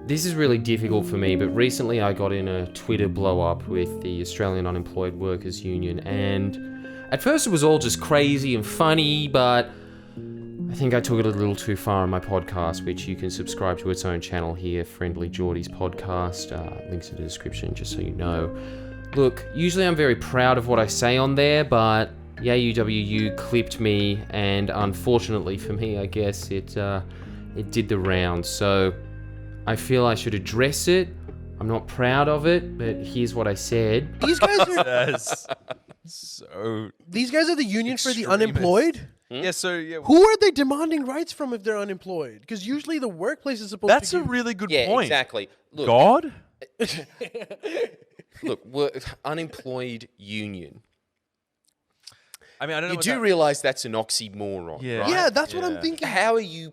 This is really difficult for me, but recently I got in a Twitter blow-up with the Australian Unemployed Workers Union, and at first it was all just crazy and funny, but I think I took it a little too far on my podcast, which you can subscribe to its own channel here, Friendly Geordie's podcast. Links in the description, just so you know. Look, usually I'm very proud of what I say on there, but the AUWU clipped me, and unfortunately for me, I guess, it did the rounds. So I feel I should address it. I'm not proud of it, but here's what I said. These guys are These guys are the union for the extremist. unemployed? Yeah, Who are they demanding rights from if they're unemployed? Because usually the workplace is supposed That's to a give... really good Yeah, point. exactly. Look, God? look, unemployed union. I mean, I don't know. You what do that- realize that's an oxymoron, Yeah. right? Yeah, that's what I'm thinking. How are you,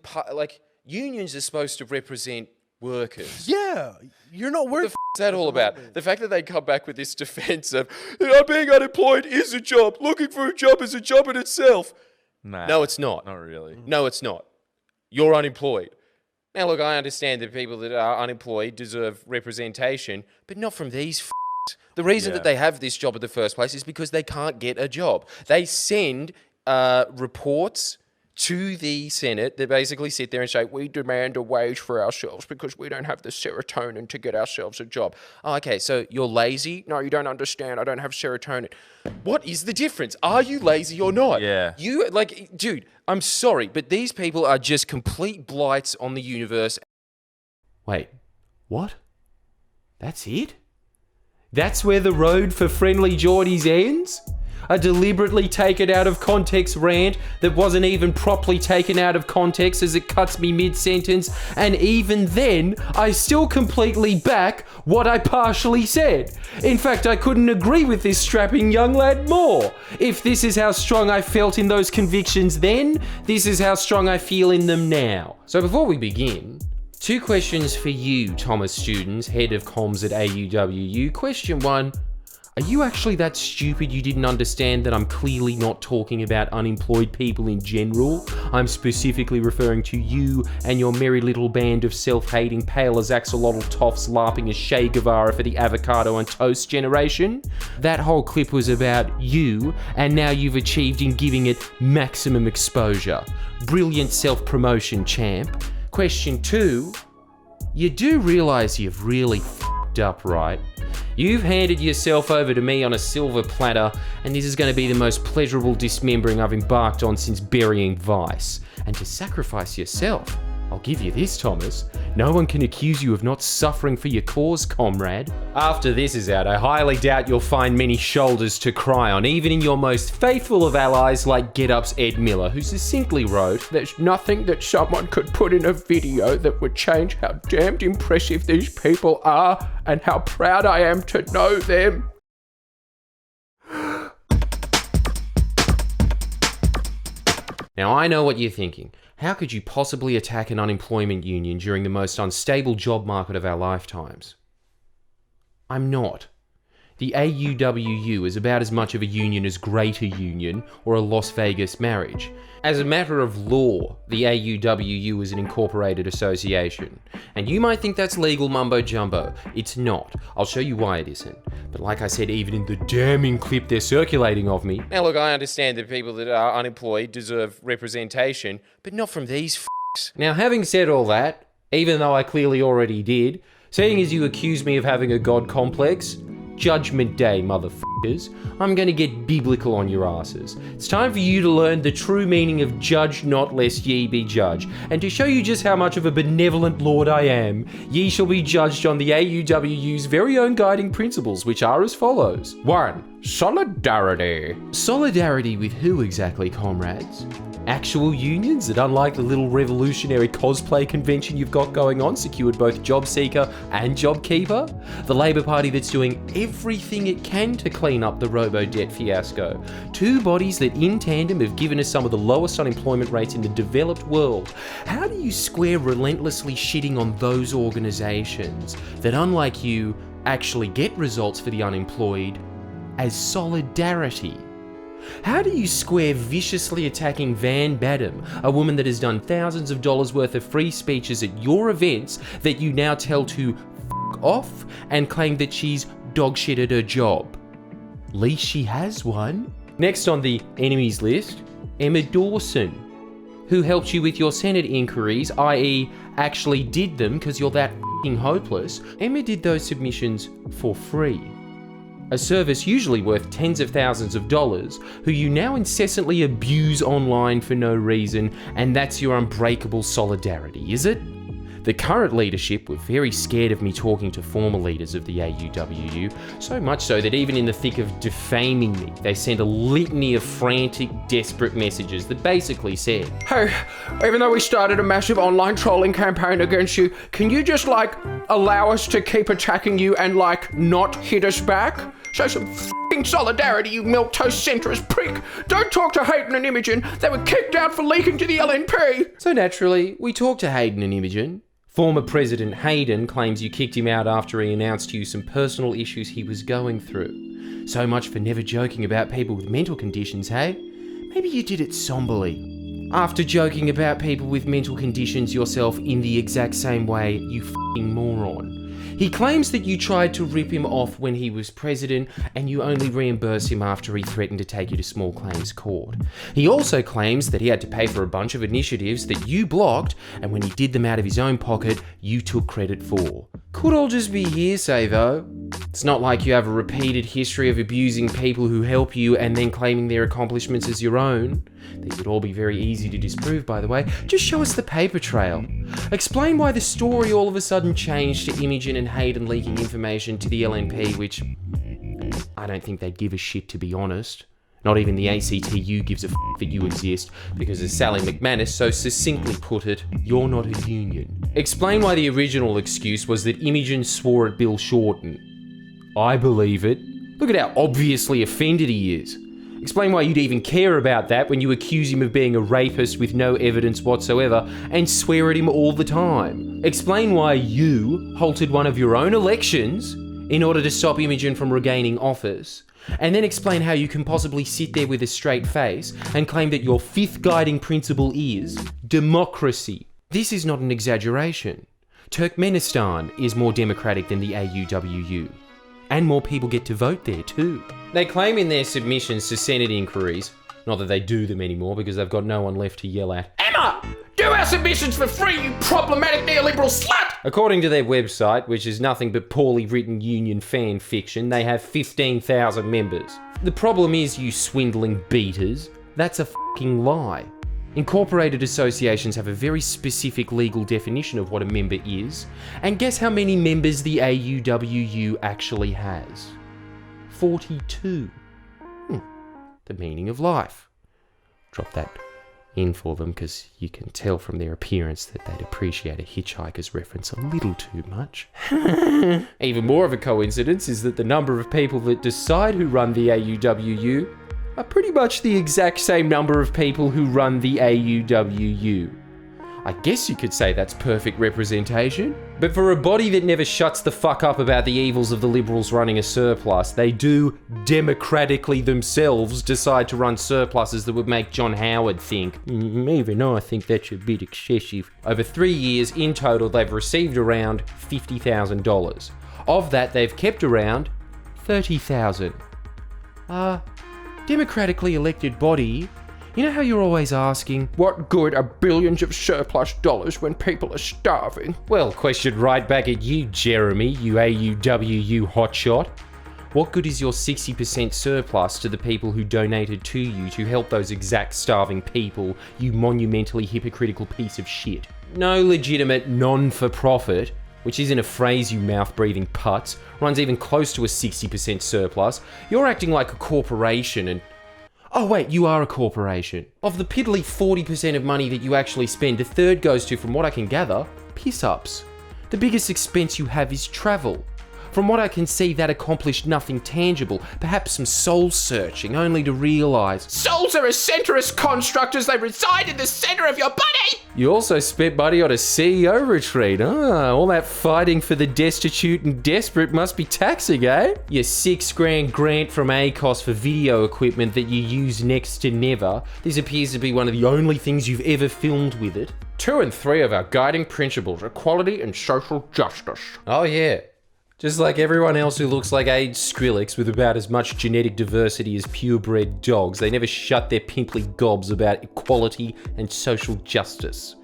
unions are supposed to represent workers. Yeah, you're not working. What's that all about? The fact that they come back with this defense of, being unemployed is a job, looking for a job is a job in itself. Nah, No, it's not. not really. No, it's not. You're unemployed. Now, look, I understand that people that are unemployed deserve representation, but not from these f***s. The reason that they have this job in the first place is because they can't get a job. They send reports to the Senate that basically sit there and say, we demand a wage for ourselves because we don't have the serotonin to get ourselves a job. Oh, okay, so you're lazy? No, you don't understand. I don't have serotonin. What is the difference? Are you lazy or not? Yeah. You, dude, I'm sorry, but these people are just complete blights on the universe. Wait, what? That's it? That's where the road for Friendly Geordies ends? A deliberately taken out of context rant that wasn't even properly taken out of context as it cuts me mid-sentence, and even then, I still completely back what I partially said. In fact, I couldn't agree with this strapping young lad more. If this is how strong I felt in those convictions then, this is how strong I feel in them now. So before we begin, 2 questions for you, Thomas Students, head of comms at AUWU. Question 1. Are you actually that stupid you didn't understand that I'm clearly not talking about unemployed people in general? I'm specifically referring to you and your merry little band of self-hating, pale as axolotl toffs larping as Che Guevara for the avocado and toast generation. That whole clip was about you, and now you've achieved in giving it maximum exposure. Brilliant self-promotion, champ. Question 2. You do realise you've really f***ed up, right? You've handed yourself over to me on a silver platter, and this is going to be the most pleasurable dismembering I've embarked on since burying Vice. And to sacrifice yourself, I'll give you this, Thomas. No one can accuse you of not suffering for your cause, comrade. After this is out, I highly doubt you'll find many shoulders to cry on, even in your most faithful of allies like Get Up's Ed Miller, who succinctly wrote, "There's nothing that someone could put in a video that would change how damned impressive these people are and how proud I am to know them." Now, I know what you're thinking. How could you possibly attack an unemployment union during the most unstable job market of our lifetimes? I'm not. The AUWU is about as much of a union as Greater Union or a Las Vegas marriage. As a matter of law, the AUWU is an incorporated association. And you might think that's legal mumbo jumbo. It's not. I'll show you why it isn't. But like I said, even in the damning clip they're circulating of me. Now look, I understand that people that are unemployed deserve representation, but not from these f***s. Now having said all that, even though I clearly already did, seeing as you accuse me of having a god complex, Judgment Day, motherfuckers. I'm gonna get biblical on your asses. It's time for you to learn the true meaning of judge not lest ye be judged. And to show you just how much of a benevolent Lord I am, ye shall be judged on the AUWU's very own guiding principles, which are as follows. 1. Solidarity. Solidarity with who exactly, comrades? Actual unions that, unlike the little revolutionary cosplay convention you've got going on, secured both job seeker and job keeper? The Labour Party that's doing everything it can to clean up the robo-debt fiasco. 2 bodies that in tandem have given us some of the lowest unemployment rates in the developed world. How do you square relentlessly shitting on those organisations that, unlike you, actually get results for the unemployed as solidarity? How do you square viciously attacking Van Badham, a woman that has done thousands of dollars worth of free speeches at your events that you now tell to f*** off and claim that she's dog shit at her job? Least she has one. Next on the enemies list, Emma Dawson, who helped you with your Senate inquiries, i.e. actually did them because you're that f***ing hopeless. Emma did those submissions for free. A service usually worth tens of thousands of dollars, who you now incessantly abuse online for no reason, and that's your unbreakable solidarity, is it? The current leadership were very scared of me talking to former leaders of the AUWU, so much so that even in the thick of defaming me, they sent a litany of frantic, desperate messages that basically said, "Hey, even though we started a massive online trolling campaign against you, can you just, allow us to keep attacking you and, not hit us back? Show some f***ing solidarity, you milquetoast centrist prick. Don't talk to Hayden and Imogen. They were kicked out for leaking to the LNP." So naturally, we talked to Hayden and Imogen. Former President Hayden claims you kicked him out after he announced to you some personal issues he was going through. So much for never joking about people with mental conditions, hey? Maybe you did it somberly. After joking about people with mental conditions yourself in the exact same way, you f***ing moron. He claims that you tried to rip him off when he was president and you only reimburse him after he threatened to take you to small claims court. He also claims that he had to pay for a bunch of initiatives that you blocked, and when he did them out of his own pocket, you took credit for. Could all just be hearsay though. It's not like you have a repeated history of abusing people who help you and then claiming their accomplishments as your own. These would all be very easy to disprove, by the way. Just show us the paper trail. Explain why the story all of a sudden changed to Imogen and Hayden leaking information to the LNP, which I don't think they'd give a shit, to be honest. Not even the ACTU gives a f*** that you exist, because as Sally McManus so succinctly put it, you're not a union. Explain why the original excuse was that Imogen swore at Bill Shorten. I believe it. Look at how obviously offended he is. Explain why you'd even care about that when you accuse him of being a rapist with no evidence whatsoever and swear at him all the time. Explain why you halted one of your own elections in order to stop Imogen from regaining office. And then explain how you can possibly sit there with a straight face and claim that your fifth guiding principle is democracy. This is not an exaggeration. Turkmenistan is more democratic than the AUWU. And more people get to vote there too. They claim in their submissions to Senate inquiries, not that they do them anymore because they've got no one left to yell at, "Emma, do our submissions for free, you problematic neoliberal slut!" According to their website, which is nothing but poorly written union fan fiction, they have 15,000 members. The problem is, you swindling beaters, that's a fucking lie. Incorporated associations have a very specific legal definition of what a member is, and guess how many members the AUWU actually has? 42. The meaning of life. Drop that in for them because you can tell from their appearance that they'd appreciate a Hitchhiker's reference a little too much. Even more of a coincidence is that the number of people that decide who run the AUWU are pretty much the exact same number of people who run the AUWU. I guess you could say that's perfect representation. But for a body that never shuts the fuck up about the evils of the Liberals running a surplus, they do democratically themselves decide to run surpluses that would make John Howard think, even I think that's a bit excessive. Over 3 years, in total, they've received around $50,000. Of that, they've kept around $30,000. Democratically elected body, you know how you're always asking, what good are billions of surplus dollars when people are starving? Well, question right back at you, Jeremy, you AUWU hotshot. What good is your 60% surplus to the people who donated to you to help those exact starving people, you monumentally hypocritical piece of shit? No legitimate non-for-profit, which isn't a phrase, you mouth-breathing putz, runs even close to a 60% surplus. You're acting like a corporation and... Oh wait, you are a corporation. Of the piddly 40% of money that you actually spend, a third goes to, from what I can gather, piss-ups. The biggest expense you have is travel. From what I can see, that accomplished nothing tangible, perhaps some soul-searching, only to realise souls are a centrist construct as they reside in the centre of your body! You also spent money on a CEO retreat. All that fighting for the destitute and desperate must be taxing, eh? Your $6,000 grant from ACOS for video equipment that you use next to never. This appears to be one of the only things you've ever filmed with it. 2 and 3 of our guiding principles, equality and social justice. Oh yeah. Just like everyone else who looks like aged Skrillex with about as much genetic diversity as purebred dogs, they never shut their pimply gobs about equality and social justice.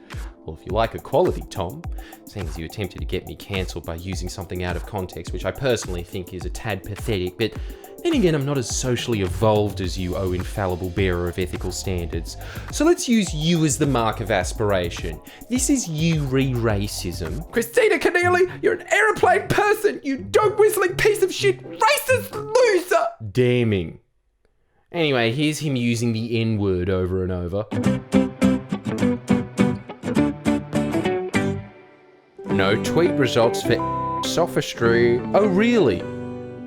Well, if you like equality, Tom, seeing as you attempted to get me cancelled by using something out of context, which I personally think is a tad pathetic, but then again, I'm not as socially evolved as you, oh infallible bearer of ethical standards. So let's use you as the mark of aspiration. This is you re-racism. Christina Keneally, you're an aeroplane person, you dog-whistling piece of shit, racist loser! Damning. Anyway, here's him using the N-word over and over. No tweet results for sophistry. Oh really?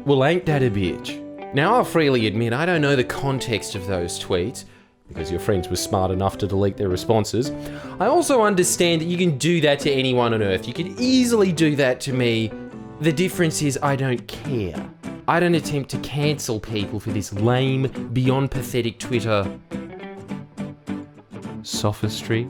Well, ain't that a bitch? Now, I'll freely admit I don't know the context of those tweets, because your friends were smart enough to delete their responses. I also understand that you can do that to anyone on Earth. You can easily do that to me. The difference is I don't care. I don't attempt to cancel people for this lame, beyond pathetic Twitter sophistry.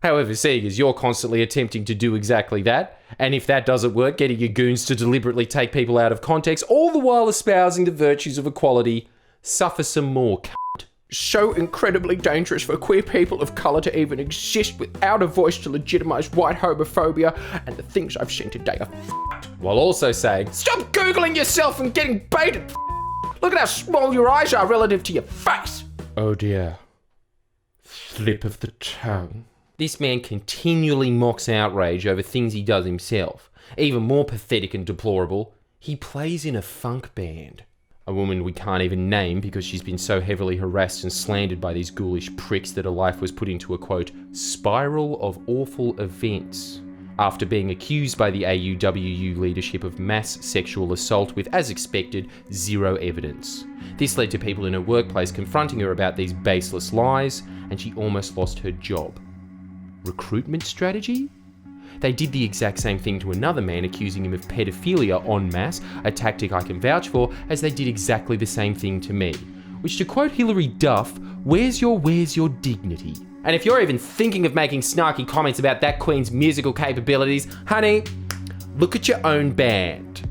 However, seeing as you're constantly attempting to do exactly that, and if that doesn't work, getting your goons to deliberately take people out of context, all the while espousing the virtues of equality, suffer some more, cunt. So incredibly dangerous for queer people of colour to even exist without a voice to legitimise white homophobia, and the things I've seen today are f***ed. While also saying, stop Googling yourself and getting baited, look at how small your eyes are relative to your face. Oh dear. Slip of the tongue. This man continually mocks outrage over things he does himself. Even more pathetic and deplorable, he plays in a funk band. A woman we can't even name because she's been so heavily harassed and slandered by these ghoulish pricks that her life was put into a, quote, spiral of awful events, after being accused by the AUWU leadership of mass sexual assault with, as expected, zero evidence. This led to people in her workplace confronting her about these baseless lies, and she almost lost her job. Recruitment strategy? They did the exact same thing to another man, accusing him of pedophilia en masse, a tactic I can vouch for, as they did exactly the same thing to me. Which, to quote Hilary Duff, where's your dignity? And if you're even thinking of making snarky comments about that queen's musical capabilities, honey, look at your own band.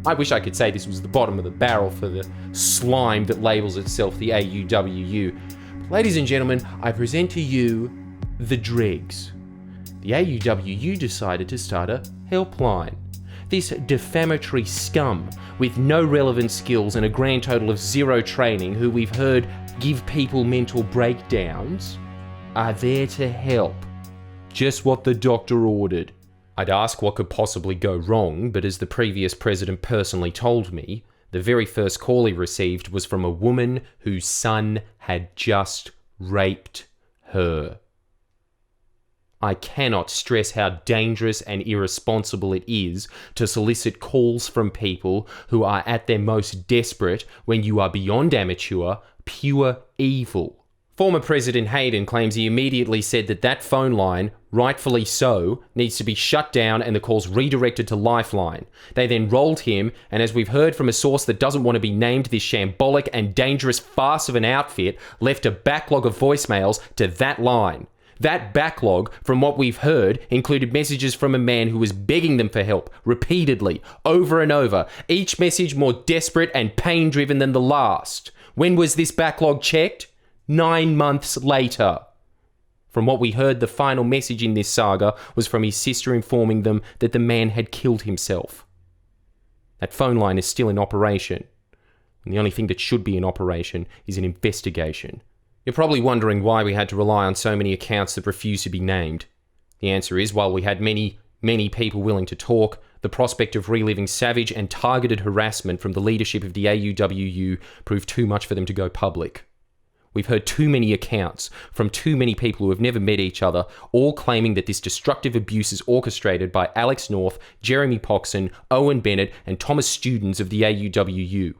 I wish I could say this was the bottom of the barrel for the slime that labels itself the AUWU. But ladies and gentlemen, I present to you the dregs. The AUWU decided to start a helpline. This defamatory scum with no relevant skills and a grand total of zero training, who we've heard give people mental breakdowns, are there to help. Just what the doctor ordered. I'd ask what could possibly go wrong, but as the previous president personally told me, the very first call he received was from a woman whose son had just raped her. I cannot stress how dangerous and irresponsible it is to solicit calls from people who are at their most desperate when you are beyond amateur, pure evil. Former President Hayden claims he immediately said that phone line, rightfully so, needs to be shut down and the calls redirected to Lifeline. They then rolled him, and as we've heard from a source that doesn't want to be named, this shambolic and dangerous farce of an outfit left a backlog of voicemails to that line. That backlog, from what we've heard, included messages from a man who was begging them for help, repeatedly, over and over, each message more desperate and pain-driven than the last. When was this backlog checked? 9 months later. From what we heard, the final message in this saga was from his sister informing them that the man had killed himself. That phone line is still in operation, and the only thing that should be in operation is an investigation. You're probably wondering why we had to rely on so many accounts that refuse to be named. The answer is, while we had many people willing to talk, the prospect of reliving savage and targeted harassment from the leadership of the AUWU proved too much for them to go public. We've heard too many accounts from too many people who have never met each other, all claiming that this destructive abuse is orchestrated by Alex North, Jeremy Poxon, Owen Bennett, and Thomas Students of the AUWU.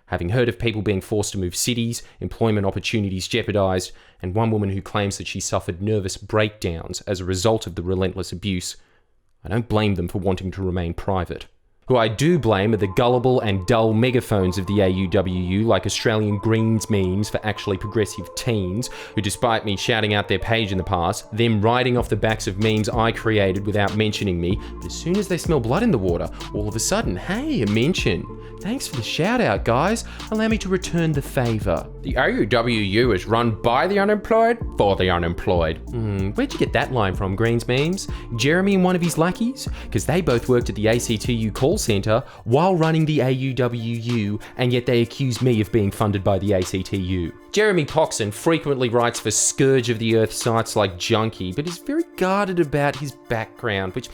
Having heard of people being forced to move cities, employment opportunities jeopardised, and one woman who claims that she suffered nervous breakdowns as a result of the relentless abuse, I don't blame them for wanting to remain private. Who I do blame are the gullible and dull megaphones of the AUWU, like Australian Greens memes for actually progressive teens, who despite me shouting out their page in the past, them riding off the backs of memes I created without mentioning me, but as soon as they smell blood in the water, all of a sudden, hey, a mention. Thanks for the shout out, guys. Allow me to return the favour. The AUWU is run by the unemployed for the unemployed. Where'd you get that line from, Greens memes? Jeremy and one of his lackeys? Because they both worked at the ACTU call centre while running the AUWU, and yet they accuse me of being funded by the ACTU. Jeremy Poxon frequently writes for Scourge of the Earth sites like Junkie, but is very guarded about his background, which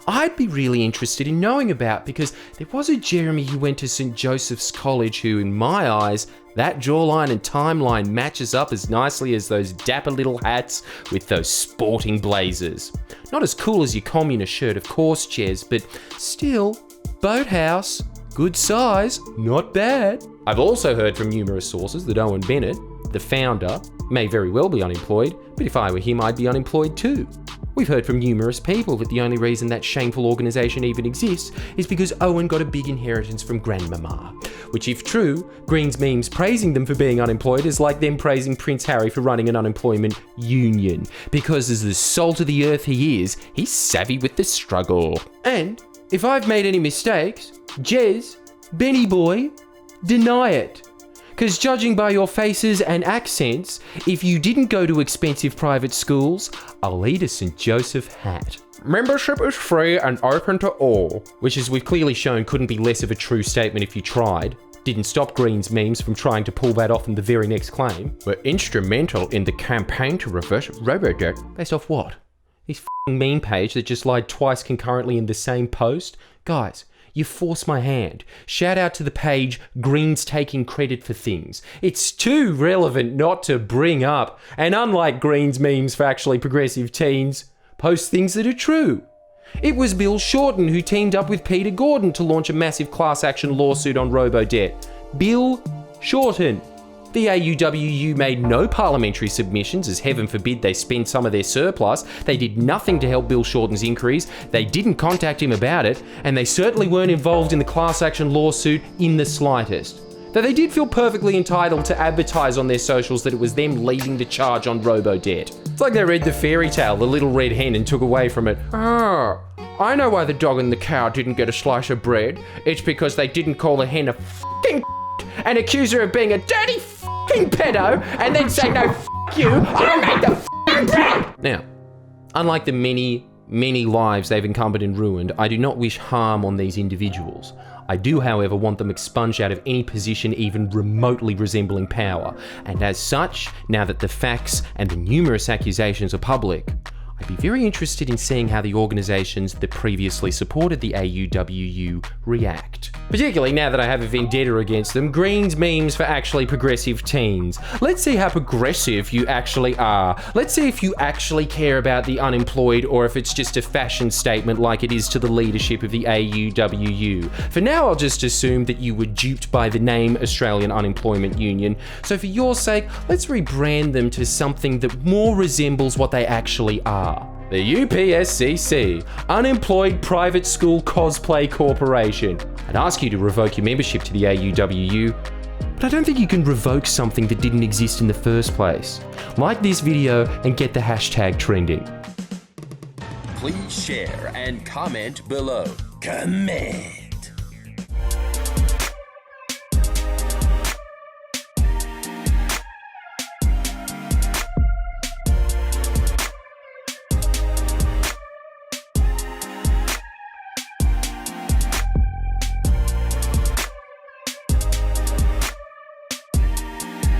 I'd be really interested in knowing about, because there was a Jeremy who went to St. Joseph's College who, in my eyes, that jawline and timeline matches up as nicely as those dapper little hats with those sporting blazers. Not as cool as your communist shirt, of course, Ches, but still, boathouse, good size, not bad. I've also heard from numerous sources that Owen Bennett, the founder, may very well be unemployed, but if I were him, I'd be unemployed too. We've heard from numerous people that the only reason that shameful organisation even exists is because Owen got a big inheritance from Grandmama. Which, if true, Greens memes praising them for being unemployed is like them praising Prince Harry for running an unemployment union. Because as the salt of the earth he is, he's savvy with the struggle. And if I've made any mistakes, Jez, Benny boy, deny it. Because judging by your faces and accents, if you didn't go to expensive private schools, I'll eat a St. Joseph hat. Membership is free and open to all. Which, as we've clearly shown, couldn't be less of a true statement if you tried. Didn't stop Greens memes from trying to pull that off in the very next claim. Were instrumental in the campaign to reverse robo-debt. Based off what? His f***ing meme page that just lied twice concurrently in the same post? Guys, you force my hand. Shout out to the page Greens taking credit for things. It's too relevant not to bring up. And unlike Greens memes for actually progressive teens, post things that are true. It was Bill Shorten who teamed up with Peter Gordon to launch a massive class action lawsuit on robo-debt. Bill Shorten. The AUWU made no parliamentary submissions, as heaven forbid they spend some of their surplus. They did nothing to help Bill Shorten's inquiries. They didn't contact him about it, and they certainly weren't involved in the class action lawsuit in the slightest. Though they did feel perfectly entitled to advertise on their socials that it was them leading the charge on robo-debt. It's like they read the fairy tale, The Little Red Hen, and took away from it. I know why the dog and the cow didn't get a slice of bread. It's because they didn't call the hen a f***ing and accuse her of being a dirty f***ing pedo, and then say, no, f*** you, I'll make the f***ing bread! Now, unlike the many lives they've encumbered and ruined, I do not wish harm on these individuals. I do, however, want them expunged out of any position even remotely resembling power. And as such, now that the facts and the numerous accusations are public, I'd be very interested in seeing how the organisations that previously supported the AUWU react. Particularly now that I have a vendetta against them, Greens memes for actually progressive teens. Let's see how progressive you actually are. Let's see if you actually care about the unemployed or if it's just a fashion statement like it is to the leadership of the AUWU. For now, I'll just assume that you were duped by the name Australian Unemployment Union. So for your sake, let's rebrand them to something that more resembles what they actually are. The UPSCC, Unemployed Private School Cosplay Corporation. I'd ask you to revoke your membership to the AUWU, but I don't think you can revoke something that didn't exist in the first place. Like this video and get the hashtag trending. Please share and comment below. Comment.